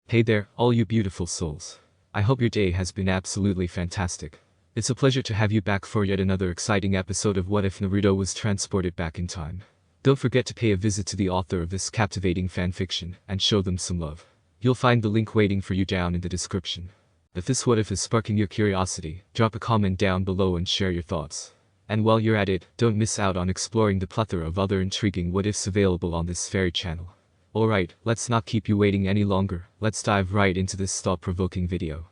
Hey there, all you beautiful souls. I hope your day has been absolutely fantastic. It's a pleasure to have you back for yet another exciting episode of What If Naruto Was Transported Back in Time. Don't forget to pay a visit to the author of this captivating fanfiction and show them some love. You'll find the link waiting for you down in the description. If this what if is sparking your curiosity, drop a comment down below and share your thoughts. And while you're at it, don't miss out on exploring the plethora of other intriguing what ifs available on this very channel. Alright, let's not keep you waiting any longer, let's dive right into this thought-provoking video.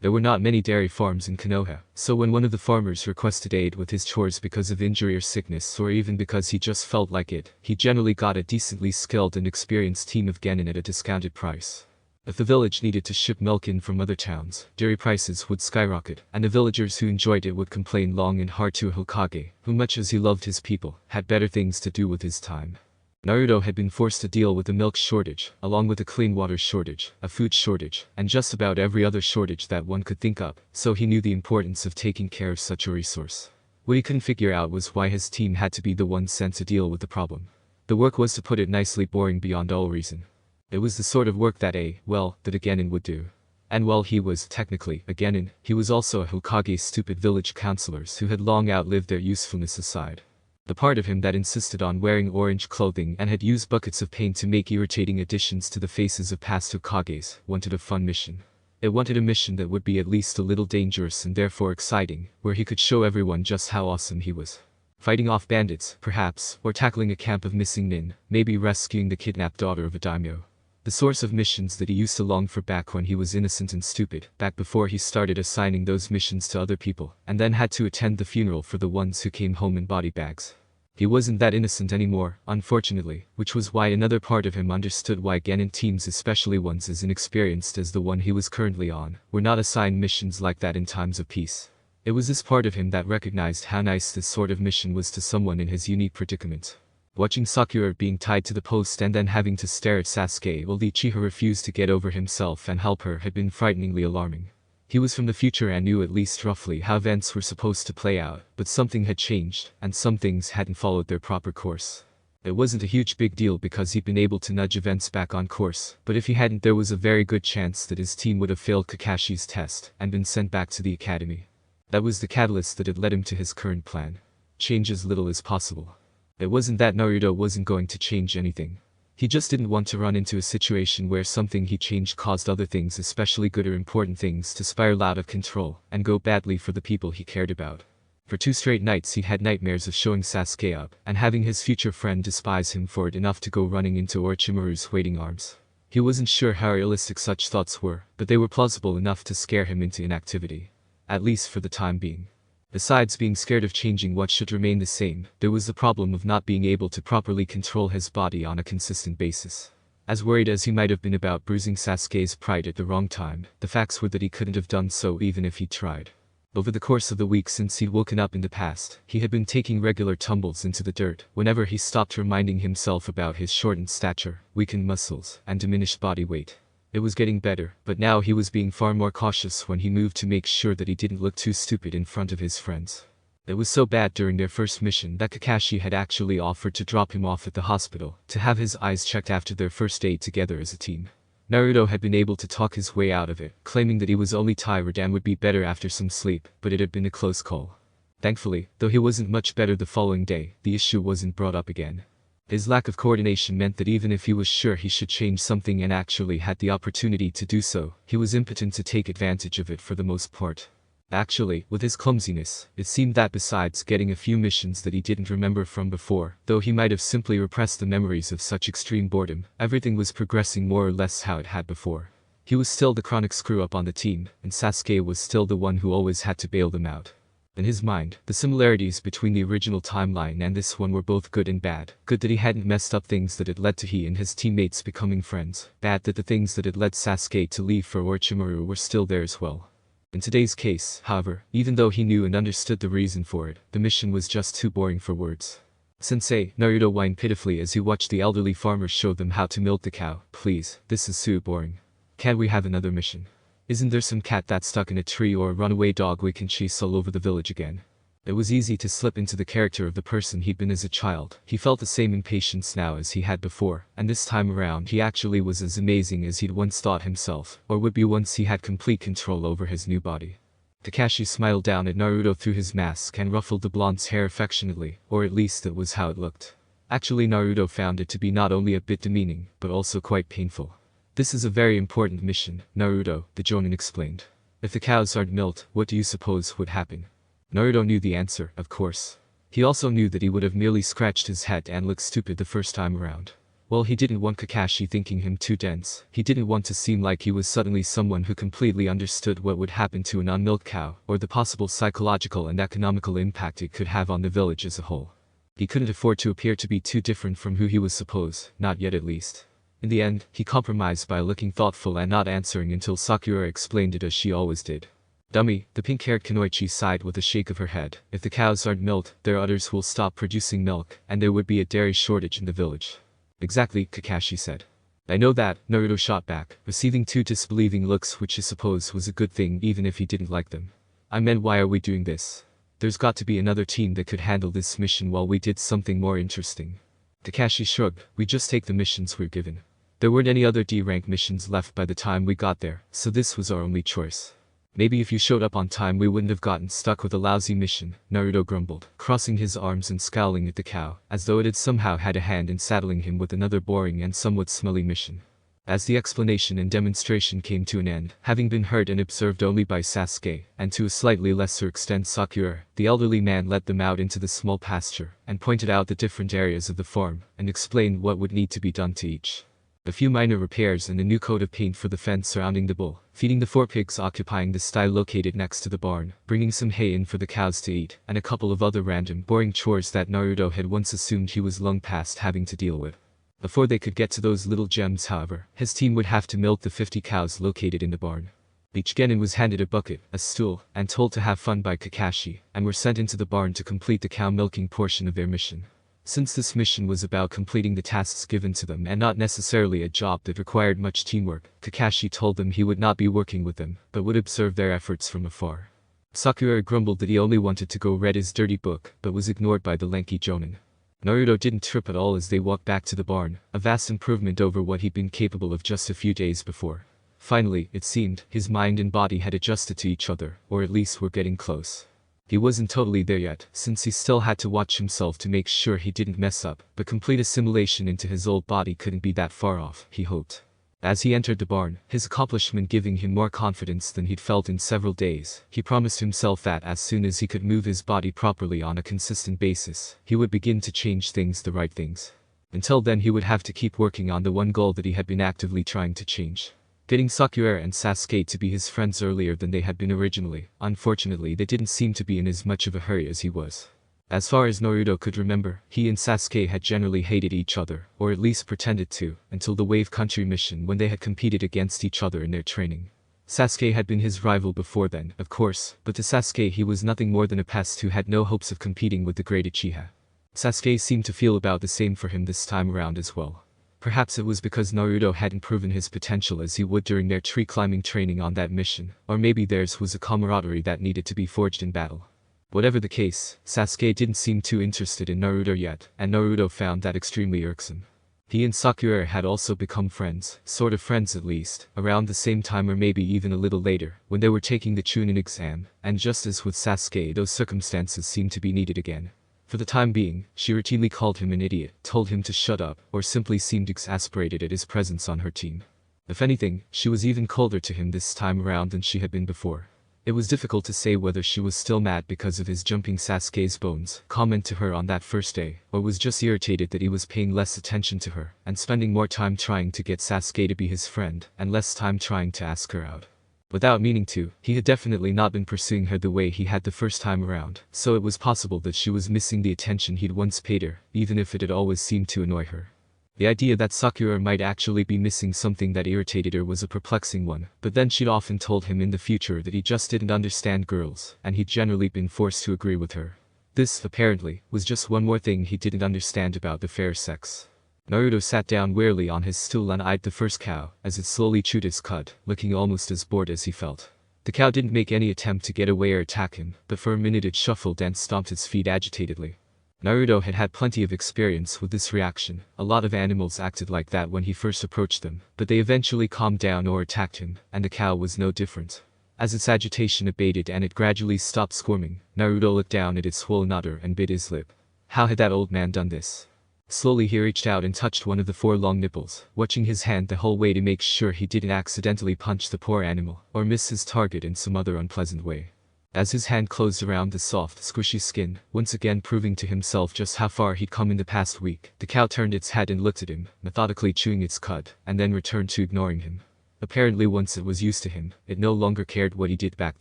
There were not many dairy farms in Konoha, so when one of the farmers requested aid with his chores because of injury or sickness or even because he just felt like it, he generally got a decently skilled and experienced team of genin at a discounted price. If the village needed to ship milk in from other towns, dairy prices would skyrocket, and the villagers who enjoyed it would complain long and hard to a Hokage, who much as he loved his people, had better things to do with his time. Naruto had been forced to deal with a milk shortage, along with a clean water shortage, a food shortage, and just about every other shortage that one could think up, so he knew the importance of taking care of such a resource. What he couldn't figure out was why his team had to be the ones sent to deal with the problem. The work was, to put it nicely, boring beyond all reason. It was the sort of work that a genin would do. And while he was technically a genin, he was also a Hokage's stupid village counselors who had long outlived their usefulness aside. The part of him that insisted on wearing orange clothing and had used buckets of paint to make irritating additions to the faces of past Hokages wanted a fun mission. It wanted a mission that would be at least a little dangerous and therefore exciting, where he could show everyone just how awesome he was. Fighting off bandits, perhaps, or tackling a camp of missing nin, maybe rescuing the kidnapped daughter of a daimyo. The source of missions that he used to long for back when he was innocent and stupid, back before he started assigning those missions to other people, and then had to attend the funeral for the ones who came home in body bags. He wasn't that innocent anymore, unfortunately, which was why another part of him understood why genin teams, especially ones as inexperienced as the one he was currently on, were not assigned missions like that in times of peace. It was this part of him that recognized how nice this sort of mission was to someone in his unique predicament. Watching Sakura being tied to the post and then having to stare at Sasuke while Uchiha refused to get over himself and help her had been frighteningly alarming. He was from the future and knew at least roughly how events were supposed to play out, but something had changed, and some things hadn't followed their proper course. It wasn't a huge big deal because he'd been able to nudge events back on course, but if he hadn't, there was a very good chance that his team would have failed Kakashi's test and been sent back to the academy. That was the catalyst that had led him to his current plan. Change as little as possible. It wasn't that Naruto wasn't going to change anything. He just didn't want to run into a situation where something he changed caused other things, especially good or important things, to spiral out of control and go badly for the people he cared about. For 2 straight nights he had nightmares of showing Sasuke up and having his future friend despise him for it enough to go running into Orochimaru's waiting arms. He wasn't sure how realistic such thoughts were, but they were plausible enough to scare him into inactivity. At least for the time being. Besides being scared of changing what should remain the same, there was the problem of not being able to properly control his body on a consistent basis. As worried as he might have been about bruising Sasuke's pride at the wrong time, the facts were that he couldn't have done so even if he'd tried. Over the course of the week since he'd woken up in the past, he had been taking regular tumbles into the dirt whenever he stopped reminding himself about his shortened stature, weakened muscles, and diminished body weight. It was getting better, but now he was being far more cautious when he moved to make sure that he didn't look too stupid in front of his friends. It was so bad during their first mission that Kakashi had actually offered to drop him off at the hospital to have his eyes checked after their first aid together as a team. Naruto had been able to talk his way out of it, claiming that he was only tired and would be better after some sleep, but it had been a close call. Thankfully, though he wasn't much better the following day, the issue wasn't brought up again. His lack of coordination meant that even if he was sure he should change something and actually had the opportunity to do so, he was impotent to take advantage of it for the most part. Actually, with his clumsiness, it seemed that besides getting a few missions that he didn't remember from before, though he might have simply repressed the memories of such extreme boredom, everything was progressing more or less how it had before. He was still the chronic screw-up on the team, and Sasuke was still the one who always had to bail them out. In his mind, the similarities between the original timeline and this one were both good and bad. Good that he hadn't messed up things that had led to he and his teammates becoming friends. Bad that the things that had led Sasuke to leave for Orochimaru were still there as well. In today's case, however, even though he knew and understood the reason for it, the mission was just too boring for words. "Sensei," Naruto whined pitifully as he watched the elderly farmer show them how to milk the cow. "Please, this is so boring. Can't we have another mission? Isn't there some cat that's stuck in a tree or a runaway dog we can chase all over the village again?" It was easy to slip into the character of the person he'd been as a child. He felt the same impatience now as he had before, and this time around he actually was as amazing as he'd once thought himself, or would be once he had complete control over his new body. Kakashi smiled down at Naruto through his mask and ruffled the blonde's hair affectionately, or at least that was how it looked. Actually, Naruto found it to be not only a bit demeaning, but also quite painful. "This is a very important mission, Naruto," the Jonin explained. "If the cows aren't milked, what do you suppose would happen?" Naruto knew the answer, of course. He also knew that he would have merely scratched his head and looked stupid the first time around. Well, he didn't want Kakashi thinking him too dense. He didn't want to seem like he was suddenly someone who completely understood what would happen to an unmilked cow, or the possible psychological and economical impact it could have on the village as a whole. He couldn't afford to appear to be too different from who he was supposed, not yet at least. In the end, he compromised by looking thoughtful and not answering until Sakura explained it as she always did. "Dummy," the pink-haired Kunoichi sighed with a shake of her head. "If the cows aren't milked, their udders will stop producing milk, and there would be a dairy shortage in the village." "Exactly," Kakashi said. "I know that," Naruto shot back, receiving two disbelieving looks, which I suppose was a good thing even if he didn't like them. "I meant, why are we doing this? There's got to be another team that could handle this mission while we did something more interesting." Kakashi shrugged. "We just take the missions we're given. There weren't any other D-rank missions left by the time we got there, so this was our only choice. Maybe if you showed up on time we wouldn't have gotten stuck with a lousy mission," Naruto grumbled, crossing his arms and scowling at the cow, as though it had somehow had a hand in saddling him with another boring and somewhat smelly mission. As the explanation and demonstration came to an end, having been heard and observed only by Sasuke, and to a slightly lesser extent Sakura, the elderly man led them out into the small pasture, and pointed out the different areas of the farm, and explained what would need to be done to each. A few minor repairs and a new coat of paint for the fence surrounding the bull, feeding the 4 pigs occupying the stye located next to the barn, bringing some hay in for the cows to eat, and a couple of other random, boring chores that Naruto had once assumed he was long past having to deal with. Before they could get to those little gems, however, his team would have to milk the 50 cows located in the barn. Each genin was handed a bucket, a stool, and told to have fun by Kakashi, and were sent into the barn to complete the cow milking portion of their mission. Since this mission was about completing the tasks given to them and not necessarily a job that required much teamwork, Kakashi told them he would not be working with them, but would observe their efforts from afar. Sakura grumbled that he only wanted to go read his dirty book, but was ignored by the lanky Jonin. Naruto didn't trip at all as they walked back to the barn, a vast improvement over what he'd been capable of just a few days before. Finally, it seemed, his mind and body had adjusted to each other, or at least were getting close. He wasn't totally there yet, since he still had to watch himself to make sure he didn't mess up, but complete assimilation into his old body couldn't be that far off, he hoped. As he entered the barn, his accomplishment giving him more confidence than he'd felt in several days, he promised himself that as soon as he could move his body properly on a consistent basis, he would begin to change things, the right things. Until then he would have to keep working on the one goal that he had been actively trying to change. Getting Sakura and Sasuke to be his friends earlier than they had been originally. Unfortunately, they didn't seem to be in as much of a hurry as he was. As far as Naruto could remember, he and Sasuke had generally hated each other, or at least pretended to, until the Wave Country mission when they had competed against each other in their training. Sasuke had been his rival before then, of course, but to Sasuke he was nothing more than a pest who had no hopes of competing with the great Uchiha. Sasuke seemed to feel about the same for him this time around as well. Perhaps it was because Naruto hadn't proven his potential as he would during their tree-climbing training on that mission, or maybe theirs was a camaraderie that needed to be forged in battle. Whatever the case, Sasuke didn't seem too interested in Naruto yet, and Naruto found that extremely irksome. He and Sakura had also become friends, sort of friends at least, around the same time or maybe even a little later, when they were taking the Chunin exam, and just as with Sasuke those circumstances seemed to be needed again. For the time being, she routinely called him an idiot, told him to shut up, or simply seemed exasperated at his presence on her team. If anything, she was even colder to him this time around than she had been before. It was difficult to say whether she was still mad because of his jumping Sasuke's bones comment to her on that first day, or was just irritated that he was paying less attention to her, and spending more time trying to get Sasuke to be his friend, and less time trying to ask her out. Without meaning to, he had definitely not been pursuing her the way he had the first time around, so it was possible that she was missing the attention he'd once paid her, even if it had always seemed to annoy her. The idea that Sakura might actually be missing something that irritated her was a perplexing one, but then she'd often told him in the future that he just didn't understand girls, and he'd generally been forced to agree with her. This, apparently, was just one more thing he didn't understand about the fair sex. Naruto sat down wearily on his stool and eyed the first cow, as it slowly chewed its cud, looking almost as bored as he felt. The cow didn't make any attempt to get away or attack him, but for a minute it shuffled and stomped its feet agitatedly. Naruto had had plenty of experience with this reaction. A lot of animals acted like that when he first approached them, but they eventually calmed down or attacked him, and the cow was no different. As its agitation abated and it gradually stopped squirming, Naruto looked down at its swollen udder and bit his lip. How had that old man done this? Slowly he reached out and touched one of the 4 long nipples, watching his hand the whole way to make sure he didn't accidentally punch the poor animal, or miss his target in some other unpleasant way. As his hand closed around the soft, squishy skin, once again proving to himself just how far he'd come in the past week, the cow turned its head and looked at him, methodically chewing its cud, and then returned to ignoring him. Apparently once it was used to him, it no longer cared what he did back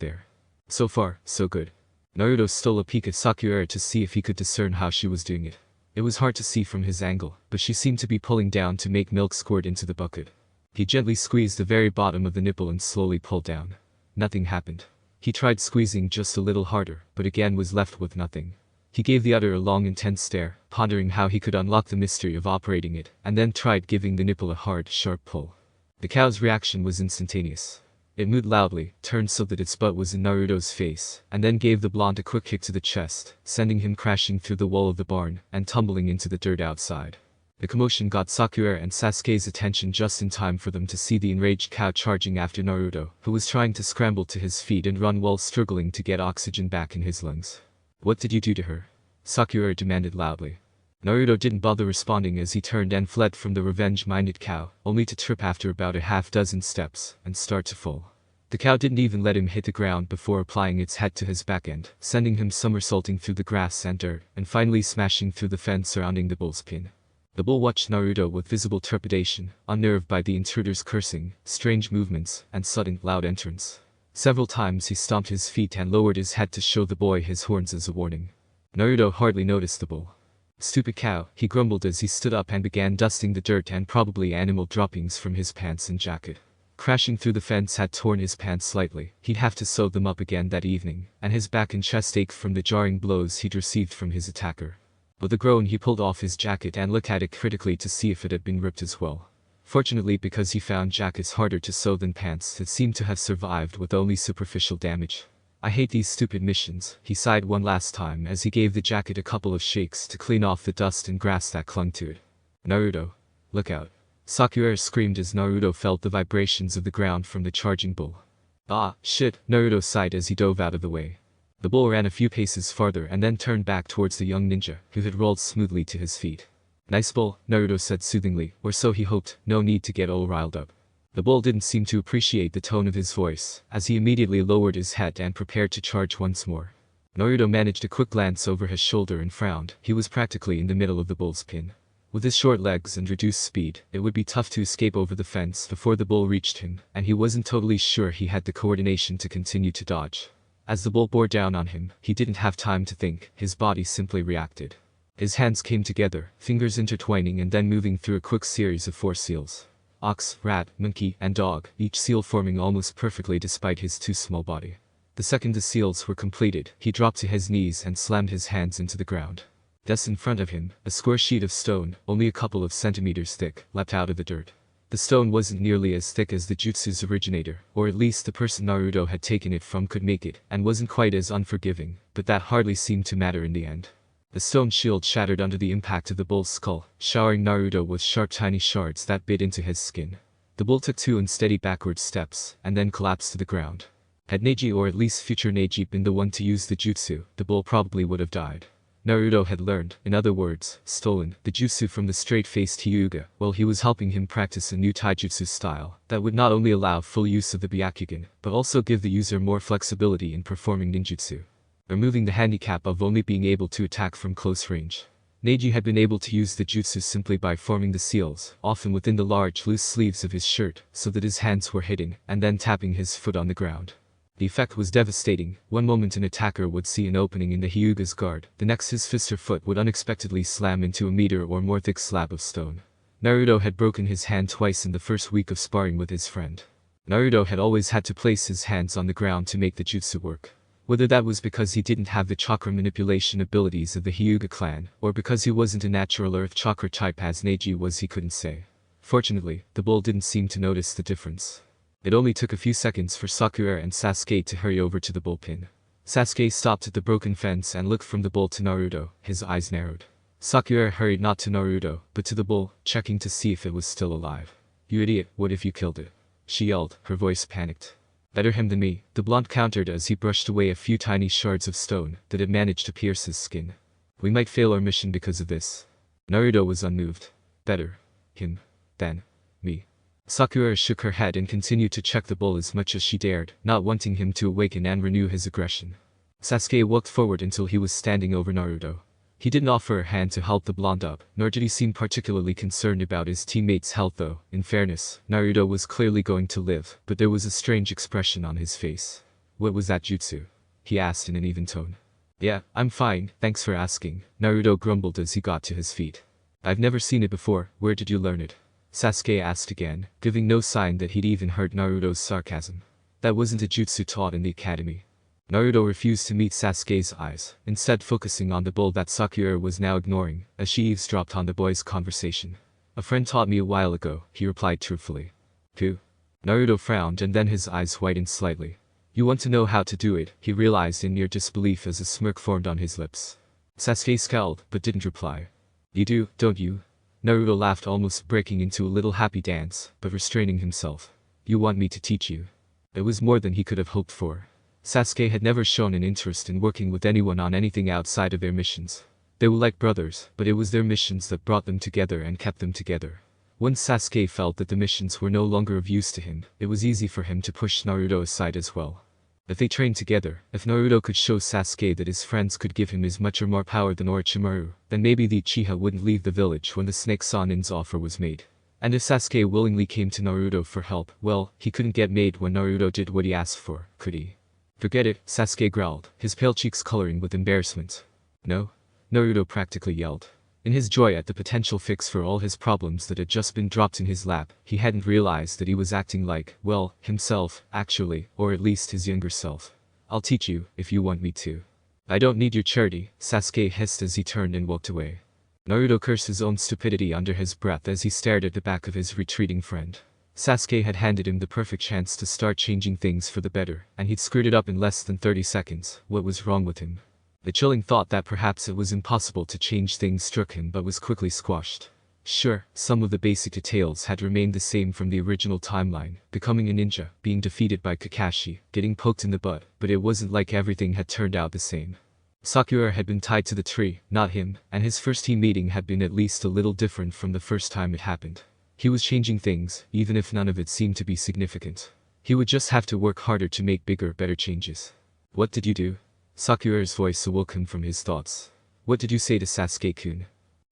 there. So far, so good. Naruto stole a peek at Sakura to see if he could discern how she was doing it. It was hard to see from his angle, but she seemed to be pulling down to make milk squirt into the bucket. He gently squeezed the very bottom of the nipple and slowly pulled down. Nothing happened. He tried squeezing just a little harder, but again was left with nothing. He gave the udder a long intense stare, pondering how he could unlock the mystery of operating it, and then tried giving the nipple a hard, sharp pull. The cow's reaction was instantaneous. It mooed loudly, turned so that its butt was in Naruto's face, and then gave the blonde a quick kick to the chest, sending him crashing through the wall of the barn, and tumbling into the dirt outside. The commotion got Sakura and Sasuke's attention just in time for them to see the enraged cow charging after Naruto, who was trying to scramble to his feet and run while struggling to get oxygen back in his lungs. "What did you do to her?" Sakura demanded loudly. Naruto didn't bother responding as he turned and fled from the revenge-minded cow, only to trip after about a half-dozen steps, and start to fall. The cow didn't even let him hit the ground before applying its head to his back end, sending him somersaulting through the grass and dirt, and finally smashing through the fence surrounding the bull's pen. The bull watched Naruto with visible trepidation, unnerved by the intruder's cursing, strange movements, and sudden, loud entrance. Several times he stomped his feet and lowered his head to show the boy his horns as a warning. Naruto hardly noticed the bull. "Stupid cow," he grumbled as he stood up and began dusting the dirt and probably animal droppings from his pants and jacket. Crashing through the fence had torn his pants slightly. He'd have to sew them up again that evening, and his back and chest ached from the jarring blows he'd received from his attacker. With a groan he pulled off his jacket and looked at it critically to see if it had been ripped as well. Fortunately, because he found jackets harder to sew than pants, it seemed to have survived with only superficial damage. "I hate these stupid missions," he sighed one last time as he gave the jacket a couple of shakes to clean off the dust and grass that clung to it. "Naruto, look out." Sakura screamed as Naruto felt the vibrations of the ground from the charging bull. "Ah, shit," Naruto sighed as he dove out of the way. The bull ran a few paces farther and then turned back towards the young ninja, who had rolled smoothly to his feet. "Nice bull," Naruto said soothingly, or so he hoped, no need to get all riled up. The bull didn't seem to appreciate the tone of his voice, as he immediately lowered his head and prepared to charge once more. Naruto managed a quick glance over his shoulder and frowned. He was practically in the middle of the bull's pen. With his short legs and reduced speed, it would be tough to escape over the fence before the bull reached him, and he wasn't totally sure he had the coordination to continue to dodge. As the bull bore down on him, he didn't have time to think, his body simply reacted. His hands came together, fingers intertwining and then moving through a quick series of 4 seals. Ox, rat, monkey, and dog, each seal forming almost perfectly despite his too small body. The second the seals were completed, he dropped to his knees and slammed his hands into the ground. Just in front of him, a square sheet of stone, only a couple of centimeters thick, leapt out of the dirt. The stone wasn't nearly as thick as the jutsu's originator, or at least the person Naruto had taken it from could make it, and wasn't quite as unforgiving, but that hardly seemed to matter in the end. The stone shield shattered under the impact of the bull's skull, showering Naruto with sharp tiny shards that bit into his skin. The bull took 2 unsteady backward steps, and then collapsed to the ground. Had Neji or at least future Neji been the one to use the jutsu, the bull probably would have died. Naruto had learned, in other words, stolen, the jutsu from the straight-faced Hyuga, while he was helping him practice a new taijutsu style that would not only allow full use of the Byakugan, but also give the user more flexibility in performing ninjutsu, removing the handicap of only being able to attack from close range. Neji had been able to use the jutsu simply by forming the seals, often within the large loose sleeves of his shirt, so that his hands were hidden, and then tapping his foot on the ground. The effect was devastating. One moment an attacker would see an opening in the Hyuga's guard, the next his fist or foot would unexpectedly slam into a meter or more thick slab of stone. Naruto had broken his hand twice in the first week of sparring with his friend. Naruto had always had to place his hands on the ground to make the jutsu work. Whether that was because he didn't have the chakra manipulation abilities of the Hyuga clan, or because he wasn't a natural earth chakra type as Neji was, he couldn't say. Fortunately, the bull didn't seem to notice the difference. It only took a few seconds for Sakura and Sasuke to hurry over to the bullpen. Sasuke stopped at the broken fence and looked from the bull to Naruto, his eyes narrowed. Sakura hurried not to Naruto, but to the bull, checking to see if it was still alive. "You idiot, what if you killed it?" she yelled, her voice panicked. "Better him than me," the blonde countered as he brushed away a few tiny shards of stone that had managed to pierce his skin. "We might fail our mission because of this." Naruto was unmoved. "Better him than me." Sakura shook her head and continued to check the bull as much as she dared, not wanting him to awaken and renew his aggression. Sasuke walked forward until he was standing over Naruto. He didn't offer a hand to help the blonde up, nor did he seem particularly concerned about his teammate's health though. In fairness, Naruto was clearly going to live, but there was a strange expression on his face. "What was that jutsu?" he asked in an even tone. "Yeah, I'm fine, thanks for asking," Naruto grumbled as he got to his feet. "I've never seen it before, where did you learn it?" Sasuke asked again, giving no sign that he'd even heard Naruto's sarcasm. "That wasn't a jutsu taught in the academy." Naruto refused to meet Sasuke's eyes, instead focusing on the bull that Sakura was now ignoring, as she eavesdropped on the boys' conversation. "A friend taught me a while ago," he replied truthfully. "Who?" Naruto frowned and then his eyes whitened slightly. "You want to know how to do it," he realized in near disbelief as a smirk formed on his lips. Sasuke scowled, but didn't reply. "You do, don't you?" Naruto laughed, almost breaking into a little happy dance, but restraining himself. "You want me to teach you?" It was more than he could have hoped for. Sasuke had never shown an interest in working with anyone on anything outside of their missions. They were like brothers, but it was their missions that brought them together and kept them together. Once Sasuke felt that the missions were no longer of use to him, it was easy for him to push Naruto aside as well. If they trained together, if Naruto could show Sasuke that his friends could give him as much or more power than Orochimaru, then maybe the Uchiha wouldn't leave the village when the Snake Sanin's offer was made. And if Sasuke willingly came to Naruto for help, well, he couldn't get made when Naruto did what he asked for, could he? "Forget it," Sasuke growled, his pale cheeks coloring with embarrassment. "No?" Naruto practically yelled. In his joy at the potential fix for all his problems that had just been dropped in his lap, he hadn't realized that he was acting like, well, himself, actually, or at least his younger self. "I'll teach you, if you want me to." "I don't need your charity," Sasuke hissed as he turned and walked away. Naruto cursed his own stupidity under his breath as he stared at the back of his retreating friend. Sasuke had handed him the perfect chance to start changing things for the better, and he'd screwed it up in less than 30 seconds. What was wrong with him? The chilling thought that perhaps it was impossible to change things struck him but was quickly squashed. Sure, some of the basic details had remained the same from the original timeline, becoming a ninja, being defeated by Kakashi, getting poked in the butt, but it wasn't like everything had turned out the same. Sakura had been tied to the tree, not him, and his first team meeting had been at least a little different from the first time it happened. He was changing things, even if none of it seemed to be significant. He would just have to work harder to make bigger, better changes. "What did you do?" Sakura's voice awoke him from his thoughts. "What did you say to Sasuke-kun?"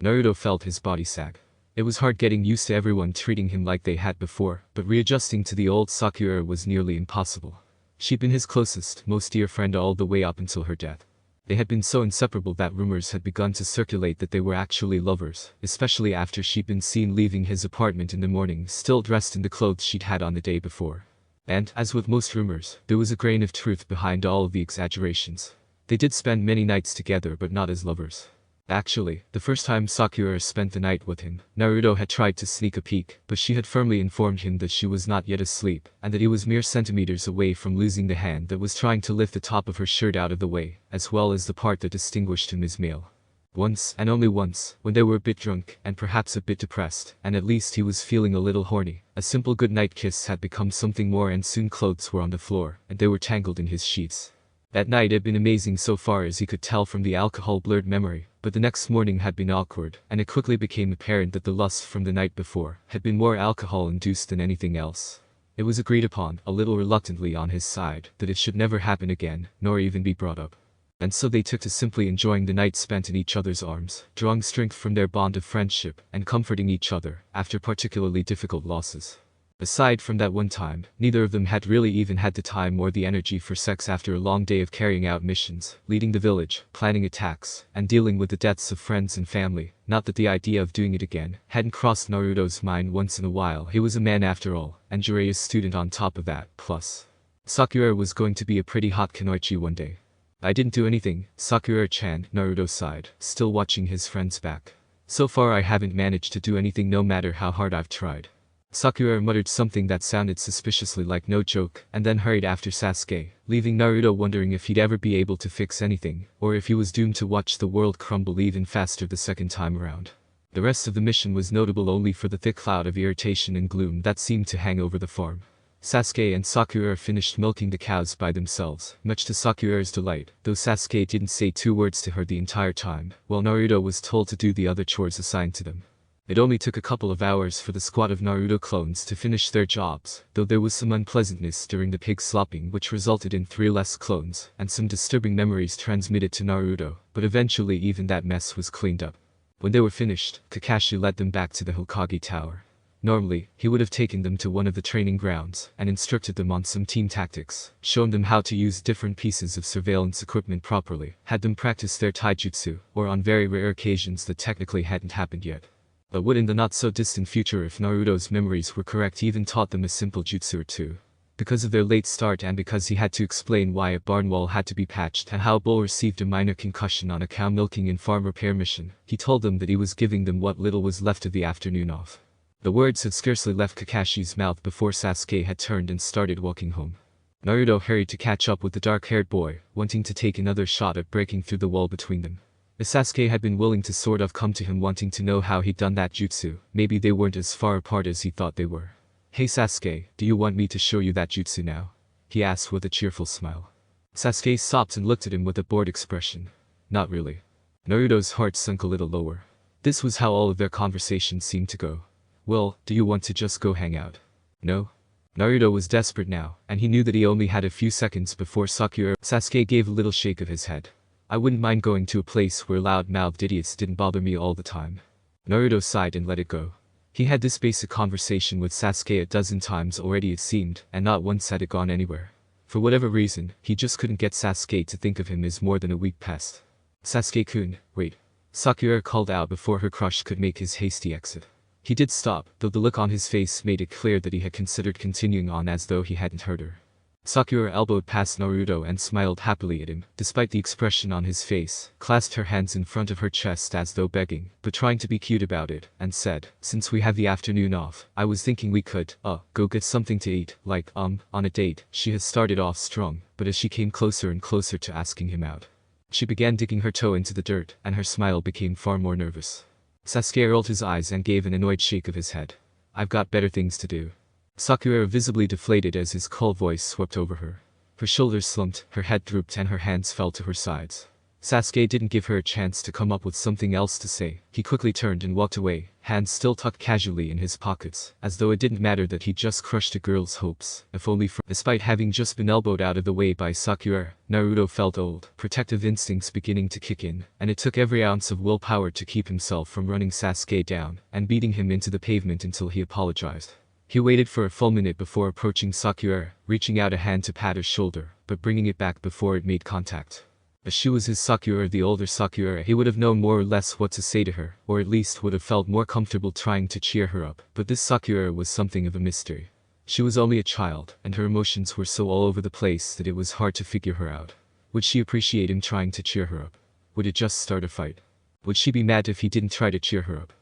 Naruto felt his body sag. It was hard getting used to everyone treating him like they had before, but readjusting to the old Sakura was nearly impossible. She'd been his closest, most dear friend all the way up until her death. They had been so inseparable that rumors had begun to circulate that they were actually lovers, especially after she'd been seen leaving his apartment in the morning still dressed in the clothes she'd had on the day before. And, as with most rumors, there was a grain of truth behind all of the exaggerations. They did spend many nights together but not as lovers. Actually, the first time Sakura spent the night with him, Naruto had tried to sneak a peek, but she had firmly informed him that she was not yet asleep, and that he was mere centimeters away from losing the hand that was trying to lift the top of her shirt out of the way, as well as the part that distinguished him as male. Once, and only once, when they were a bit drunk, and perhaps a bit depressed, and at least he was feeling a little horny, a simple goodnight kiss had become something more and soon clothes were on the floor, and they were tangled in his sheets. That night had been amazing so far as he could tell from the alcohol-blurred memory, but the next morning had been awkward, and it quickly became apparent that the lust from the night before had been more alcohol-induced than anything else. It was agreed upon, a little reluctantly on his side, that it should never happen again, nor even be brought up. And so they took to simply enjoying the night spent in each other's arms, drawing strength from their bond of friendship, and comforting each other, after particularly difficult losses. Aside from that one time, neither of them had really even had the time or the energy for sex after a long day of carrying out missions, leading the village, planning attacks, and dealing with the deaths of friends and family. Not that the idea of doing it again hadn't crossed Naruto's mind once in a while. He was a man after all, and Jiraiya's student on top of that, plus Sakura was going to be a pretty hot kunoichi one day. "I didn't do anything, Sakura-chan," Naruto sighed, still watching his friend's back. "So far I haven't managed to do anything no matter how hard I've tried." Sakura muttered something that sounded suspiciously like no joke, and then hurried after Sasuke, leaving Naruto wondering if he'd ever be able to fix anything, or if he was doomed to watch the world crumble even faster the second time around. The rest of the mission was notable only for the thick cloud of irritation and gloom that seemed to hang over the farm. Sasuke and Sakura finished milking the cows by themselves, much to Sakura's delight, though Sasuke didn't say 2 words to her the entire time, while Naruto was told to do the other chores assigned to them. It only took a couple of hours for the squad of Naruto clones to finish their jobs, though there was some unpleasantness during the pig slopping which resulted in 3 less clones, and some disturbing memories transmitted to Naruto, but eventually even that mess was cleaned up. When they were finished, Kakashi led them back to the Hokage Tower. Normally, he would have taken them to one of the training grounds and instructed them on some team tactics, shown them how to use different pieces of surveillance equipment properly, had them practice their taijutsu, or on very rare occasions that technically hadn't happened yet. But would in the not-so-distant future, if Naruto's memories were correct, even taught them a simple jutsu or two. Because of their late start and because he had to explain why a barn wall had to be patched and how Bull received a minor concussion on a cow milking and farm repair mission, he told them that he was giving them what little was left of the afternoon off. The words had scarcely left Kakashi's mouth before Sasuke had turned and started walking home. Naruto hurried to catch up with the dark-haired boy, wanting to take another shot at breaking through the wall between them. If Sasuke had been willing to sort of come to him wanting to know how he'd done that jutsu, maybe they weren't as far apart as he thought they were. "Hey Sasuke, do you want me to show you that jutsu now?" he asked with a cheerful smile. Sasuke stopped and looked at him with a bored expression. Not really. Naruto's heart sunk a little lower. This was how all of their conversations seemed to go. "Well, do you want to just go hang out?" "No?" Naruto was desperate now, and he knew that he only had a few seconds before Sakura. Sasuke gave a little shake of his head. "I wouldn't mind going to a place where loud-mouthed idiots didn't bother me all the time." Naruto sighed and let it go. He had this basic conversation with Sasuke a dozen times already it seemed, and not once had it gone anywhere. For whatever reason, he just couldn't get Sasuke to think of him as more than a weak pest. "Sasuke-kun, wait." Sakura called out before her crush could make his hasty exit. He did stop, though the look on his face made it clear that he had considered continuing on as though he hadn't heard her. Sakura elbowed past Naruto and smiled happily at him, despite the expression on his face, clasped her hands in front of her chest as though begging, but trying to be cute about it, and said, "Since we have the afternoon off, I was thinking we could, go get something to eat, like, on a date." She had started off strong, but as she came closer and closer to asking him out, she began digging her toe into the dirt, and her smile became far more nervous. Sasuke rolled his eyes and gave an annoyed shake of his head. "I've got better things to do." Sakura visibly deflated as his cold voice swept over her. Her shoulders slumped, her head drooped and her hands fell to her sides. Sasuke didn't give her a chance to come up with something else to say. He quickly turned and walked away, hands still tucked casually in his pockets, as though it didn't matter that he just crushed a girl's hopes, if only for— Despite having just been elbowed out of the way by Sakura, Naruto felt old, protective instincts beginning to kick in, and it took every ounce of willpower to keep himself from running Sasuke down and beating him into the pavement until he apologized. He waited for a full minute before approaching Sakura, reaching out a hand to pat her shoulder, but bringing it back before it made contact. As she was his Sakura, the older Sakura, he would have known more or less what to say to her, or at least would have felt more comfortable trying to cheer her up, but this Sakura was something of a mystery. She was only a child, and her emotions were so all over the place that it was hard to figure her out. Would she appreciate him trying to cheer her up? Would it just start a fight? Would she be mad if he didn't try to cheer her up?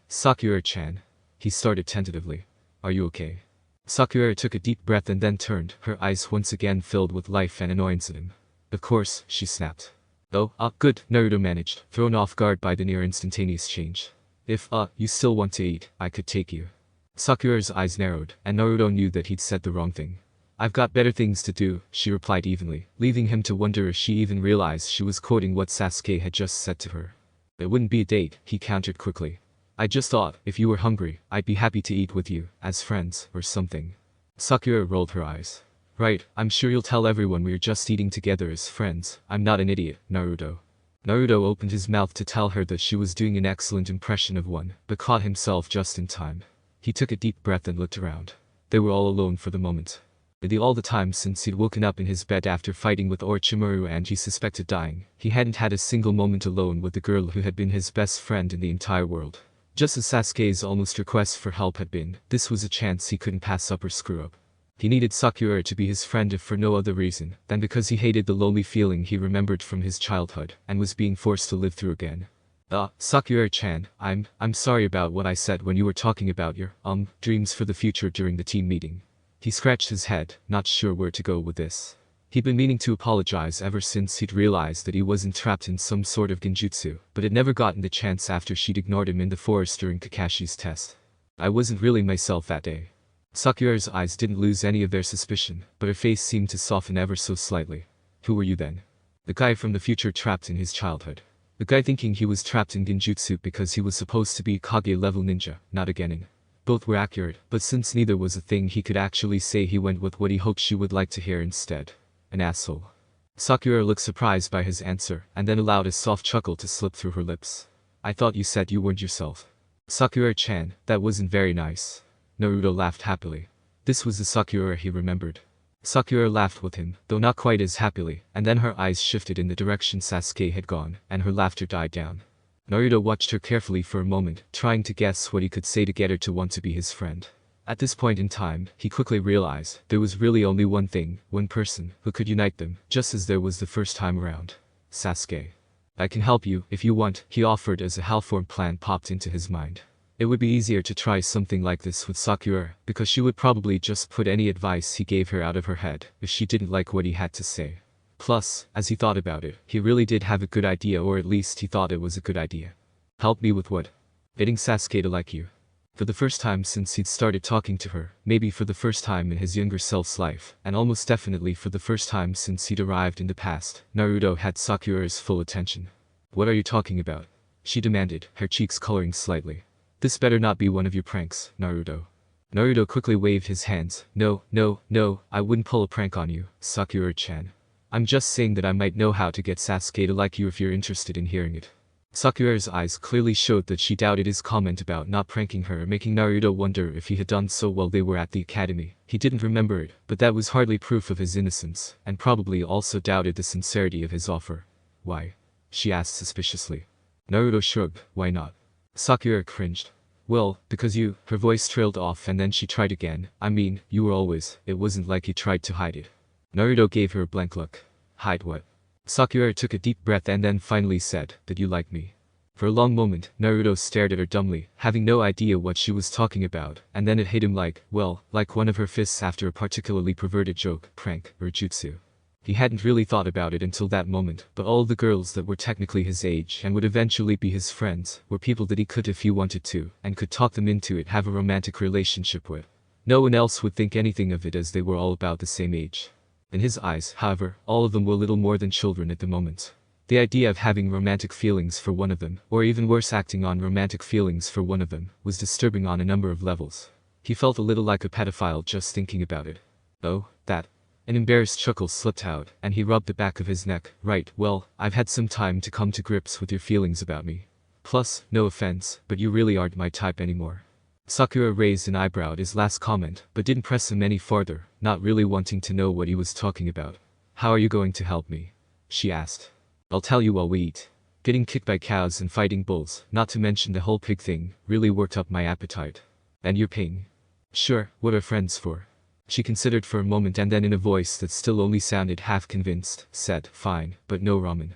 Sakura-chan. He started tentatively. "Are you okay?" Sakura took a deep breath and then turned, her eyes once again filled with life and annoyance at him. "Of course," she snapped. "Oh, good," Naruto managed, thrown off guard by the near instantaneous change. "If, you still want to eat, I could take you." Sakura's eyes narrowed, and Naruto knew that he'd said the wrong thing. "I've got better things to do," she replied evenly, leaving him to wonder if she even realized she was quoting what Sasuke had just said to her. "It wouldn't be a date," he countered quickly. "I just thought, if you were hungry, I'd be happy to eat with you, as friends, or something." Sakura rolled her eyes. "Right, I'm sure you'll tell everyone we're just eating together as friends. I'm not an idiot, Naruto." Naruto opened his mouth to tell her that she was doing an excellent impression of one, but caught himself just in time. He took a deep breath and looked around. They were all alone for the moment. All the time since he'd woken up in his bed after fighting with Orochimaru and he suspected dying, he hadn't had a single moment alone with the girl who had been his best friend in the entire world. Just as Sasuke's almost request for help had been, this was a chance he couldn't pass up or screw up. He needed Sakura to be his friend if for no other reason than because he hated the lonely feeling he remembered from his childhood and was being forced to live through again. Sakura-chan, I'm sorry about what I said when you were talking about your, dreams for the future during the team meeting. He scratched his head, not sure where to go with this. He'd been meaning to apologize ever since he'd realized that he wasn't trapped in some sort of genjutsu, but had never gotten the chance after she'd ignored him in the forest during Kakashi's test. I wasn't really myself that day. Sakura's eyes didn't lose any of their suspicion, but her face seemed to soften ever so slightly. Who were you then? The guy from the future trapped in his childhood. The guy thinking he was trapped in genjutsu because he was supposed to be a Kage-level ninja, not a genin. Both were accurate, but since neither was a thing he could actually say, he went with what he hoped she would like to hear instead. An asshole. Sakura looked surprised by his answer, and then allowed a soft chuckle to slip through her lips. I thought you said you weren't yourself. Sakura-chan, that wasn't very nice. Naruto laughed happily. This was the Sakura he remembered. Sakura laughed with him, though not quite as happily, and then her eyes shifted in the direction Sasuke had gone, and her laughter died down. Naruto watched her carefully for a moment, trying to guess what he could say to get her to want to be his friend. At this point in time, he quickly realized there was really only one thing, one person, who could unite them, just as there was the first time around. Sasuke. I can help you, if you want, he offered as a half-formed plan popped into his mind. It would be easier to try something like this with Sakura, because she would probably just put any advice he gave her out of her head, if she didn't like what he had to say. Plus, as he thought about it, he really did have a good idea, or at least he thought it was a good idea. Help me with what? Getting Sasuke to like you. For the first time since he'd started talking to her, maybe for the first time in his younger self's life, and almost definitely for the first time since he'd arrived in the past, Naruto had Sakura's full attention. What are you talking about? She demanded, her cheeks coloring slightly. This better not be one of your pranks, Naruto. Naruto quickly waved his hands. No, I wouldn't pull a prank on you, Sakura-chan. I'm just saying that I might know how to get Sasuke to like you if you're interested in hearing it. Sakura's eyes clearly showed that she doubted his comment about not pranking her, making Naruto wonder if he had done so while they were at the academy. He didn't remember it, but that was hardly proof of his innocence, and probably also doubted the sincerity of his offer. Why? She asked suspiciously. Naruto shrugged. Why not? Sakura cringed. Well, because you, her voice trailed off and then she tried again. I mean, you were always, it wasn't like you tried to hide it. Naruto gave her a blank look. Hide what? Sakura took a deep breath and then finally said, that you like me. For a long moment, Naruto stared at her dumbly, having no idea what she was talking about, and then it hit him like, well, like one of her fists after a particularly perverted joke, prank, or jutsu. He hadn't really thought about it until that moment, but all the girls that were technically his age and would eventually be his friends were people that he could, if he wanted to, and could talk them into it, have a romantic relationship with. No one else would think anything of it, as they were all about the same age. In his eyes, however, all of them were little more than children at the moment. The idea of having romantic feelings for one of them, or even worse, acting on romantic feelings for one of them, was disturbing on a number of levels. He felt a little like a pedophile just thinking about it. Oh, that. An embarrassed chuckle slipped out, and he rubbed the back of his neck. Right, well, I've had some time to come to grips with your feelings about me. Plus, no offense, but you really aren't my type anymore. Sakura raised an eyebrow at his last comment, but didn't press him any farther, not really wanting to know what he was talking about. How are you going to help me? She asked. I'll tell you while we eat. Getting kicked by cows and fighting bulls, not to mention the whole pig thing, really worked up my appetite. And you're paying? Sure, what are friends for? She considered for a moment and then, in a voice that still only sounded half convinced, said, fine, but no ramen.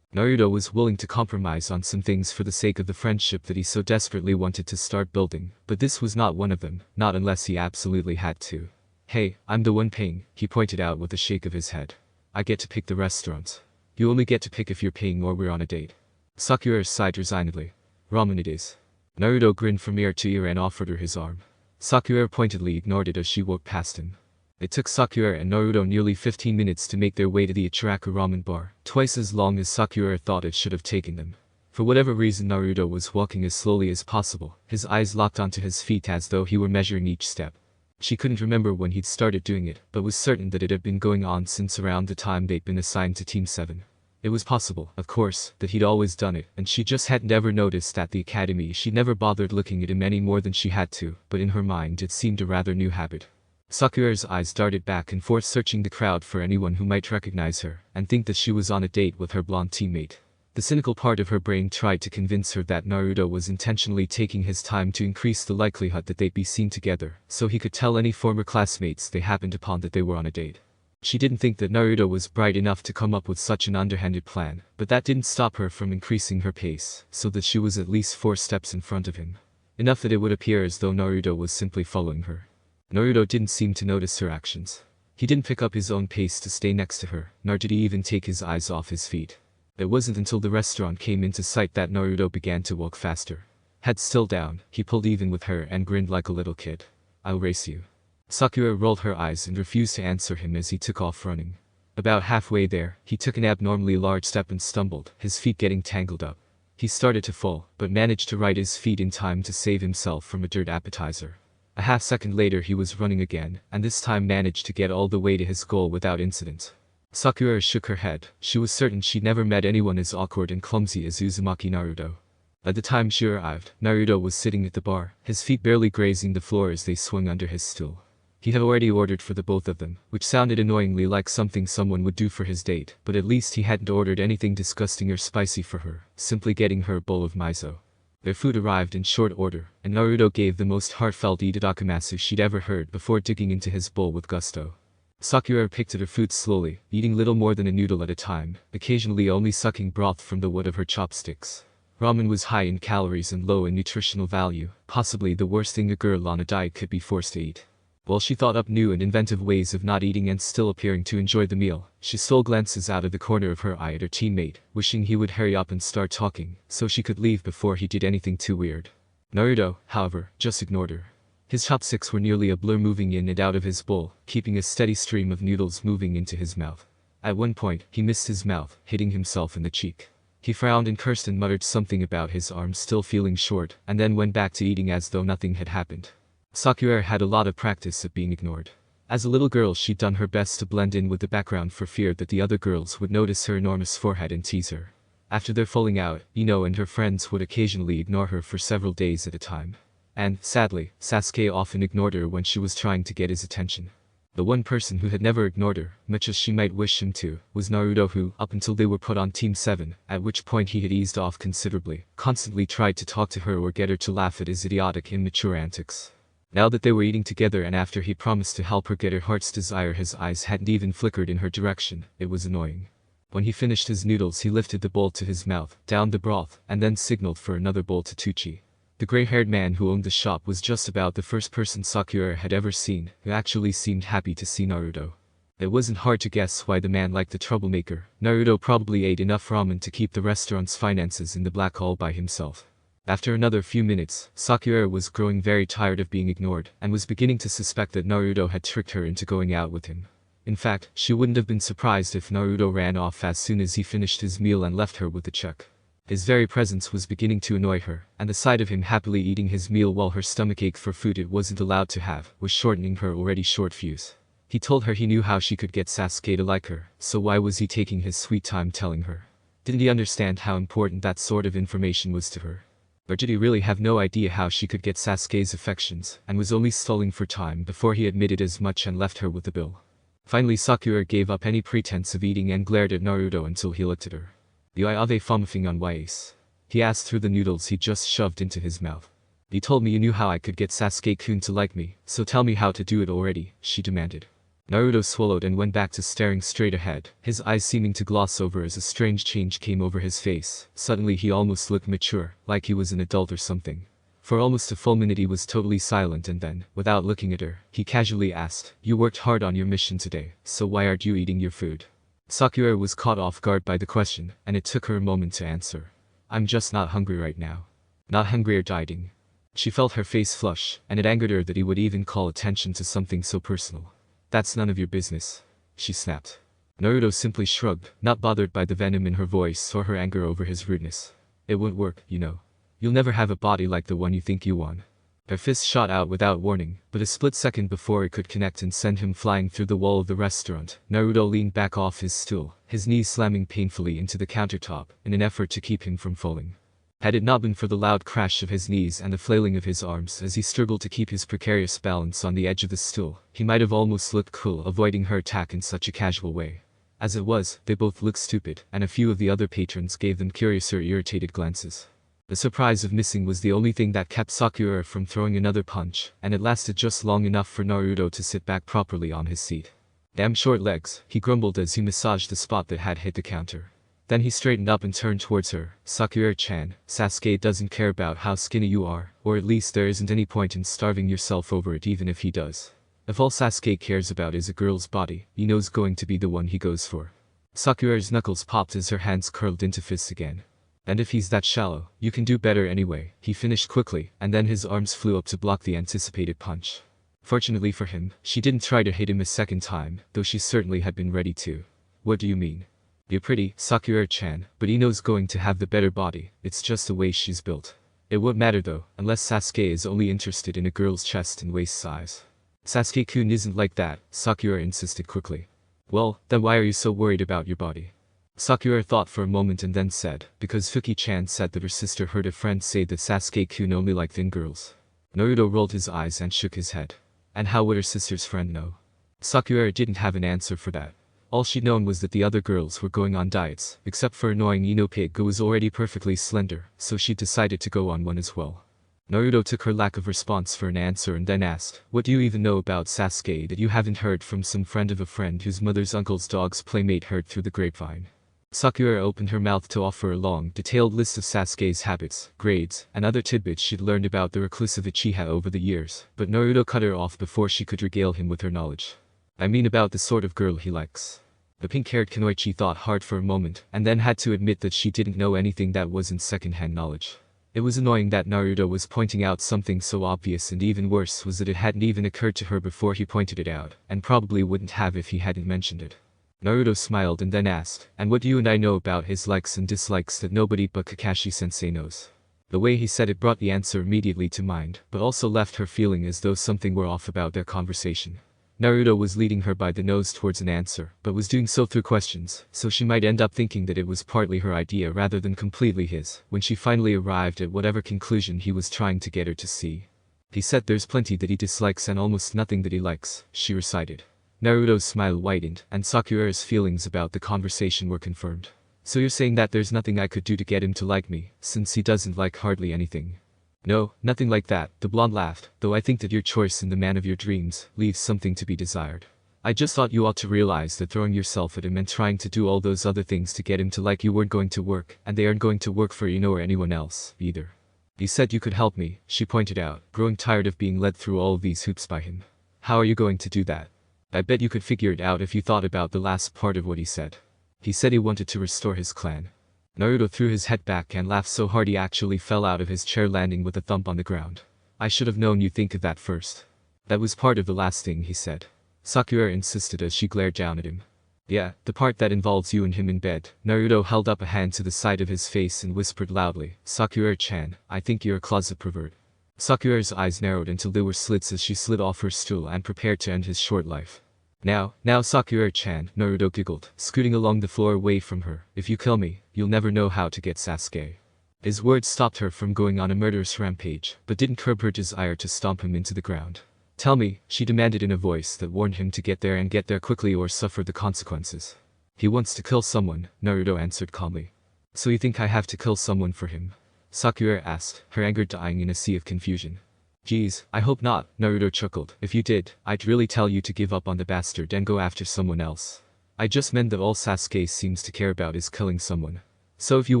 Naruto was willing to compromise on some things for the sake of the friendship that he so desperately wanted to start building, but this was not one of them, not unless he absolutely had to. Hey, I'm the one paying, he pointed out with a shake of his head. I get to pick the restaurants. You only get to pick if you're paying or we're on a date. Sakura sighed resignedly. Ramen it is. Naruto grinned from ear to ear and offered her his arm. Sakura pointedly ignored it as she walked past him. It took Sakura and Naruto nearly 15 minutes to make their way to the Ichiraku ramen bar, twice as long as Sakura thought it should have taken them. For whatever reason, Naruto was walking as slowly as possible, his eyes locked onto his feet as though he were measuring each step. She couldn't remember when he'd started doing it, but was certain that it had been going on since around the time they'd been assigned to Team 7. It was possible, of course, that he'd always done it, and she just hadn't ever noticed at the academy. She never bothered looking at him any more than she had to, but in her mind it seemed a rather new habit. Sakura's eyes darted back and forth, searching the crowd for anyone who might recognize her, and think that she was on a date with her blonde teammate. The cynical part of her brain tried to convince her that Naruto was intentionally taking his time to increase the likelihood that they'd be seen together, so he could tell any former classmates they happened upon that they were on a date. She didn't think that Naruto was bright enough to come up with such an underhanded plan, but that didn't stop her from increasing her pace, so that she was at least 4 steps in front of him. Enough that it would appear as though Naruto was simply following her. Naruto didn't seem to notice her actions. He didn't pick up his own pace to stay next to her, nor did he even take his eyes off his feet. It wasn't until the restaurant came into sight that Naruto began to walk faster. Head still down, he pulled even with her and grinned like a little kid. "I'll race you." Sakura rolled her eyes and refused to answer him as he took off running. About halfway there, he took an abnormally large step and stumbled, his feet getting tangled up. He started to fall, but managed to right his feet in time to save himself from a dirt appetizer. A half second later he was running again, and this time managed to get all the way to his goal without incident. Sakura shook her head. She was certain she'd never met anyone as awkward and clumsy as Uzumaki Naruto. By the time she arrived, Naruto was sitting at the bar, his feet barely grazing the floor as they swung under his stool. He had already ordered for the both of them, which sounded annoyingly like something someone would do for his date, but at least he hadn't ordered anything disgusting or spicy for her, simply getting her a bowl of miso. Their food arrived in short order, and Naruto gave the most heartfelt itadakimasu she'd ever heard before digging into his bowl with gusto. Sakura picked at her food slowly, eating little more than a noodle at a time, occasionally only sucking broth from the wood of her chopsticks. Ramen was high in calories and low in nutritional value, possibly the worst thing a girl on a diet could be forced to eat. While she thought up new and inventive ways of not eating and still appearing to enjoy the meal, she stole glances out of the corner of her eye at her teammate, wishing he would hurry up and start talking, so she could leave before he did anything too weird. Naruto, however, just ignored her. His chopsticks were nearly a blur moving in and out of his bowl, keeping a steady stream of noodles moving into his mouth. At one point, he missed his mouth, hitting himself in the cheek. He frowned and cursed and muttered something about his arms still feeling short, and then went back to eating as though nothing had happened. Sakura had a lot of practice at being ignored. As a little girl she'd done her best to blend in with the background for fear that the other girls would notice her enormous forehead and tease her. After their falling out, Ino and her friends would occasionally ignore her for several days at a time. And, sadly, Sasuke often ignored her when she was trying to get his attention. The one person who had never ignored her, much as she might wish him to, was Naruto who, up until they were put on Team 7, at which point he had eased off considerably, constantly tried to talk to her or get her to laugh at his idiotic immature antics. Now that they were eating together and after he promised to help her get her heart's desire, his eyes hadn't even flickered in her direction. It was annoying. When he finished his noodles he lifted the bowl to his mouth, downed the broth, and then signaled for another bowl to Tucci. The gray-haired man who owned the shop was just about the first person Sakura had ever seen who actually seemed happy to see Naruto. It wasn't hard to guess why the man liked the troublemaker. Naruto probably ate enough ramen to keep the restaurant's finances in the black all by himself. After another few minutes, Sakura was growing very tired of being ignored, and was beginning to suspect that Naruto had tricked her into going out with him. In fact, she wouldn't have been surprised if Naruto ran off as soon as he finished his meal and left her with the check. His very presence was beginning to annoy her, and the sight of him happily eating his meal while her stomach ached for food it wasn't allowed to have, was shortening her already short fuse. He told her he knew how she could get Sasuke to like her, so why was he taking his sweet time telling her? Didn't he understand how important that sort of information was to her? Or did he really have no idea how she could get Sasuke's affections, and was only stalling for time before he admitted as much and left her with the bill? Finally Sakura gave up any pretense of eating and glared at Naruto until he looked at her. "You ave famafing on wais?" he asked through the noodles he just shoved into his mouth. "You told me you knew how I could get Sasuke-kun to like me, so tell me how to do it already," she demanded. Naruto swallowed and went back to staring straight ahead, his eyes seeming to gloss over as a strange change came over his face. Suddenly he almost looked mature, like he was an adult or something. For almost a full minute he was totally silent and then, without looking at her, he casually asked, "You worked hard on your mission today, so why aren't you eating your food?" Sakura was caught off guard by the question, and it took her a moment to answer. "I'm just not hungry right now." Not hungry or dieting. She felt her face flush, and it angered her that he would even call attention to something so personal. "That's none of your business," she snapped. Naruto simply shrugged, not bothered by the venom in her voice or her anger over his rudeness. "It won't work, you know. You'll never have a body like the one you think you want." Her fist shot out without warning, but a split second before it could connect and send him flying through the wall of the restaurant, Naruto leaned back off his stool, his knees slamming painfully into the countertop, in an effort to keep him from falling. Had it not been for the loud crash of his knees and the flailing of his arms as he struggled to keep his precarious balance on the edge of the stool, he might have almost looked cool avoiding her attack in such a casual way. As it was, they both looked stupid, and a few of the other patrons gave them curious or irritated glances. The surprise of missing was the only thing that kept Sakura from throwing another punch, and it lasted just long enough for Naruto to sit back properly on his seat. Damn short legs, he grumbled as he massaged the spot that had hit the counter. Then he straightened up and turned towards her. Sakura-chan, Sasuke doesn't care about how skinny you are, or at least there isn't any point in starving yourself over it even if he does. If all Sasuke cares about is a girl's body, Ino's going to be the one he goes for. Sakura's knuckles popped as her hands curled into fists again. And if he's that shallow, you can do better anyway, he finished quickly, and then his arms flew up to block the anticipated punch. Fortunately for him, she didn't try to hit him a second time, though she certainly had been ready to. What do you mean? You're pretty, Sakura-chan, but Ino's going to have the better body, it's just the way she's built. It won't matter though, unless Sasuke is only interested in a girl's chest and waist size. Sasuke-kun isn't like that, Sakura insisted quickly. Well, then why are you so worried about your body? Sakura thought for a moment and then said, because Fuki-chan said that her sister heard a friend say that Sasuke-kun only liked thin girls. Naruto rolled his eyes and shook his head. And how would her sister's friend know? Sakura didn't have an answer for that. All she'd known was that the other girls were going on diets, except for annoying Ino Pig who was already perfectly slender, so she decided to go on one as well. Naruto took her lack of response for an answer and then asked, what do you even know about Sasuke that you haven't heard from some friend of a friend whose mother's uncle's dog's playmate heard through the grapevine? Sakura opened her mouth to offer a long, detailed list of Sasuke's habits, grades, and other tidbits she'd learned about the reclusive Uchiha over the years, but Naruto cut her off before she could regale him with her knowledge. I mean about the sort of girl he likes. The pink-haired Kunoichi thought hard for a moment, and then had to admit that she didn't know anything that wasn't second-hand knowledge. It was annoying that Naruto was pointing out something so obvious, and even worse was that it hadn't even occurred to her before he pointed it out, and probably wouldn't have if he hadn't mentioned it. Naruto smiled and then asked, and what do you and I know about his likes and dislikes that nobody but Kakashi-sensei knows? The way he said it brought the answer immediately to mind, but also left her feeling as though something were off about their conversation. Naruto was leading her by the nose towards an answer, but was doing so through questions, so she might end up thinking that it was partly her idea rather than completely his, when she finally arrived at whatever conclusion he was trying to get her to see. He said there's plenty that he dislikes and almost nothing that he likes, she recited. Naruto's smile widened, and Sakura's feelings about the conversation were confirmed. So you're saying that there's nothing I could do to get him to like me, since he doesn't like hardly anything? No, nothing like that, the blonde laughed, though I think that your choice in the man of your dreams leaves something to be desired. I just thought you ought to realize that throwing yourself at him and trying to do all those other things to get him to like you weren't going to work, and they aren't going to work for Ino or anyone else, either. You said you could help me, she pointed out, growing tired of being led through all of these hoops by him. How are you going to do that? I bet you could figure it out if you thought about the last part of what he said. He said he wanted to restore his clan. Naruto threw his head back and laughed so hard he actually fell out of his chair, landing with a thump on the ground. I should have known you'd think of that first. That was part of the last thing he said. Sakura insisted as she glared down at him. Yeah, the part that involves you and him in bed. Naruto held up a hand to the side of his face and whispered loudly, Sakura-chan, I think you're a closet pervert. Sakura's eyes narrowed until they were slits as she slid off her stool and prepared to end his short life. Now Sakura-chan, Naruto giggled, scooting along the floor away from her, if you kill me, you'll never know how to get Sasuke. His words stopped her from going on a murderous rampage, but didn't curb her desire to stomp him into the ground. Tell me, she demanded in a voice that warned him to get there quickly or suffer the consequences. He wants to kill someone, Naruto answered calmly. So you think I have to kill someone for him? Sakura asked, her anger dying in a sea of confusion. Geez, I hope not, Naruto chuckled. If you did, I'd really tell you to give up on the bastard and go after someone else. I just meant that all Sasuke seems to care about is killing someone. So if you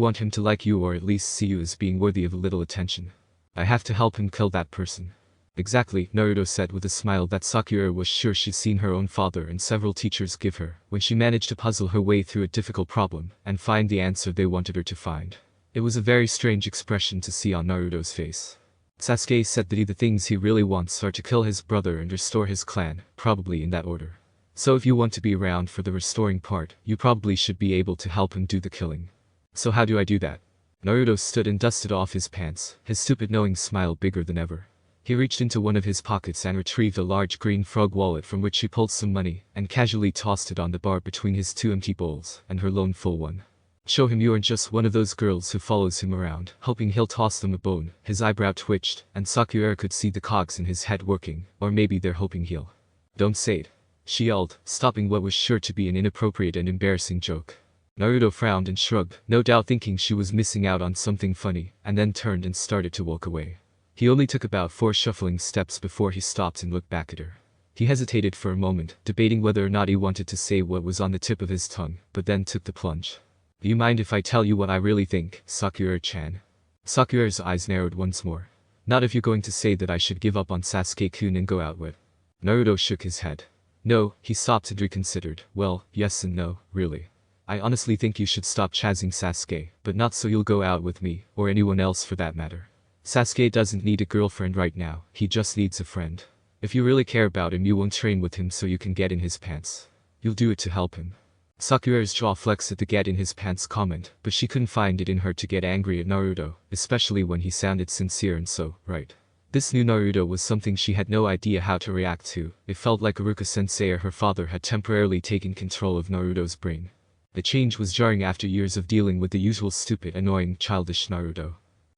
want him to like you or at least see you as being worthy of a little attention, I have to help him kill that person. Exactly, Naruto said with a smile that Sakura was sure she'd seen her own father and several teachers give her, when she managed to puzzle her way through a difficult problem and find the answer they wanted her to find. It was a very strange expression to see on Naruto's face. Sasuke said that the things he really wants are to kill his brother and restore his clan, probably in that order. So if you want to be around for the restoring part, you probably should be able to help him do the killing. So how do I do that? Naruto stood and dusted off his pants, his stupid knowing smile bigger than ever. He reached into one of his pockets and retrieved a large green frog wallet from which he pulled some money, and casually tossed it on the bar between his two empty bowls and her lone full one. Show him you aren't just one of those girls who follows him around, hoping he'll toss them a bone. His eyebrow twitched, and Sakura could see the cogs in his head working, or maybe they're hoping he'll. Don't say it, she yelled, stopping what was sure to be an inappropriate and embarrassing joke. Naruto frowned and shrugged, no doubt thinking she was missing out on something funny, and then turned and started to walk away. He only took about 4 shuffling steps before he stopped and looked back at her. He hesitated for a moment, debating whether or not he wanted to say what was on the tip of his tongue, but then took the plunge. Do you mind if I tell you what I really think, Sakura-chan? Sakura's eyes narrowed once more. Not if you're going to say that I should give up on Sasuke-kun and go out with. Naruto shook his head. No, he stopped and reconsidered. Well, yes and no, really. I honestly think you should stop chasing Sasuke, but not so you'll go out with me, or anyone else for that matter. Sasuke doesn't need a girlfriend right now, he just needs a friend. If you really care about him, you won't train with him so you can get in his pants. You'll do it to help him. Sakura's jaw flexed at the get in his pants comment, but she couldn't find it in her to get angry at Naruto, especially when he sounded sincere and so right. This new Naruto was something she had no idea how to react to. It felt like Iruka-sensei or her father had temporarily taken control of Naruto's brain. The change was jarring after years of dealing with the usual stupid, annoying, childish Naruto.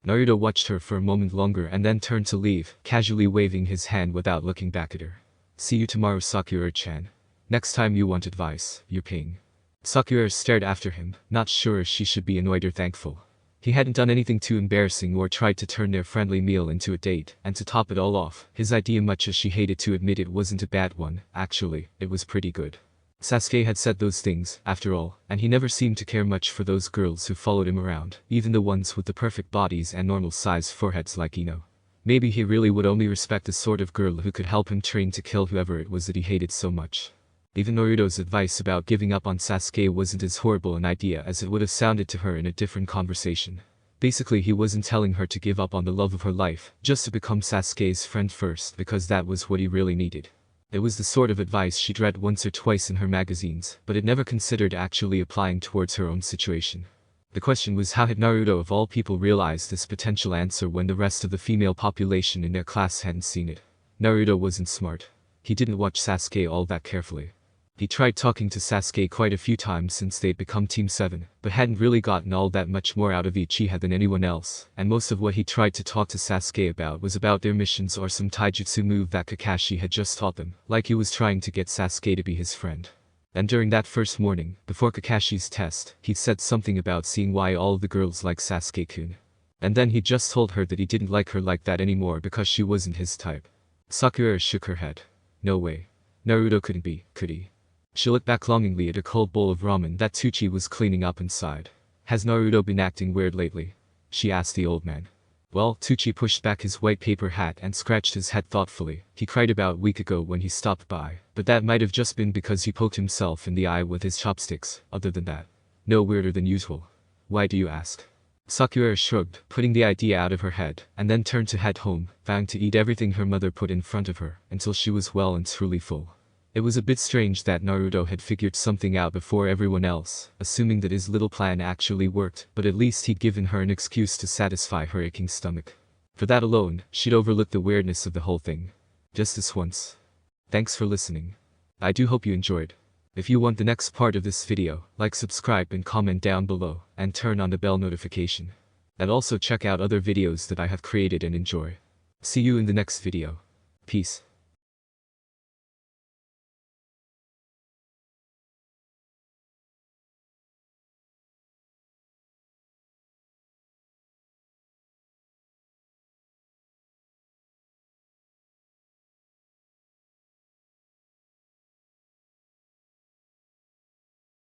Naruto watched her for a moment longer and then turned to leave, casually waving his hand without looking back at her. See you tomorrow, Sakura-chan. Next time you want advice, you're paying. Sakura stared after him, not sure if she should be annoyed or thankful. He hadn't done anything too embarrassing or tried to turn their friendly meal into a date, and to top it all off, his idea, much as she hated to admit it, wasn't a bad one. Actually, it was pretty good. Sasuke had said those things, after all, and he never seemed to care much for those girls who followed him around, even the ones with the perfect bodies and normal-sized foreheads like Ino. Maybe he really would only respect the sort of girl who could help him train to kill whoever it was that he hated so much. Even Naruto's advice about giving up on Sasuke wasn't as horrible an idea as it would have sounded to her in a different conversation. Basically, he wasn't telling her to give up on the love of her life, just to become Sasuke's friend first, because that was what he really needed. It was the sort of advice she'd read once or twice in her magazines, but had never considered actually applying towards her own situation. The question was, how had Naruto of all people realized this potential answer when the rest of the female population in their class hadn't seen it? Naruto wasn't smart. He didn't watch Sasuke all that carefully. He tried talking to Sasuke quite a few times since they'd become Team 7, but hadn't really gotten all that much more out of Uchiha than anyone else, and most of what he tried to talk to Sasuke about was about their missions or some taijutsu move that Kakashi had just taught them, like he was trying to get Sasuke to be his friend. And during that first morning, before Kakashi's test, he'd said something about seeing why all of the girls like Sasuke-kun. And then he just told her that he didn't like her like that anymore because she wasn't his type. Sakura shook her head. No way. Naruto couldn't be, could he? She looked back longingly at a cold bowl of ramen that Tsuchi was cleaning up and sighed. Has Naruto been acting weird lately? She asked the old man. Well, Tsuchi pushed back his white paper hat and scratched his head thoughtfully. He cried about a week ago when he stopped by, but that might have just been because he poked himself in the eye with his chopsticks. Other than that, no weirder than usual. Why do you ask? Sakura shrugged, putting the idea out of her head, and then turned to head home, vowing to eat everything her mother put in front of her, until she was well and truly full. It was a bit strange that Naruto had figured something out before everyone else, assuming that his little plan actually worked, but at least he'd given her an excuse to satisfy her aching stomach. For that alone, she'd overlooked the weirdness of the whole thing. Just this once. Thanks for listening. I do hope you enjoyed. If you want the next part of this video, like, subscribe and comment down below, and turn on the bell notification. And also check out other videos that I have created and enjoy. See you in the next video. Peace.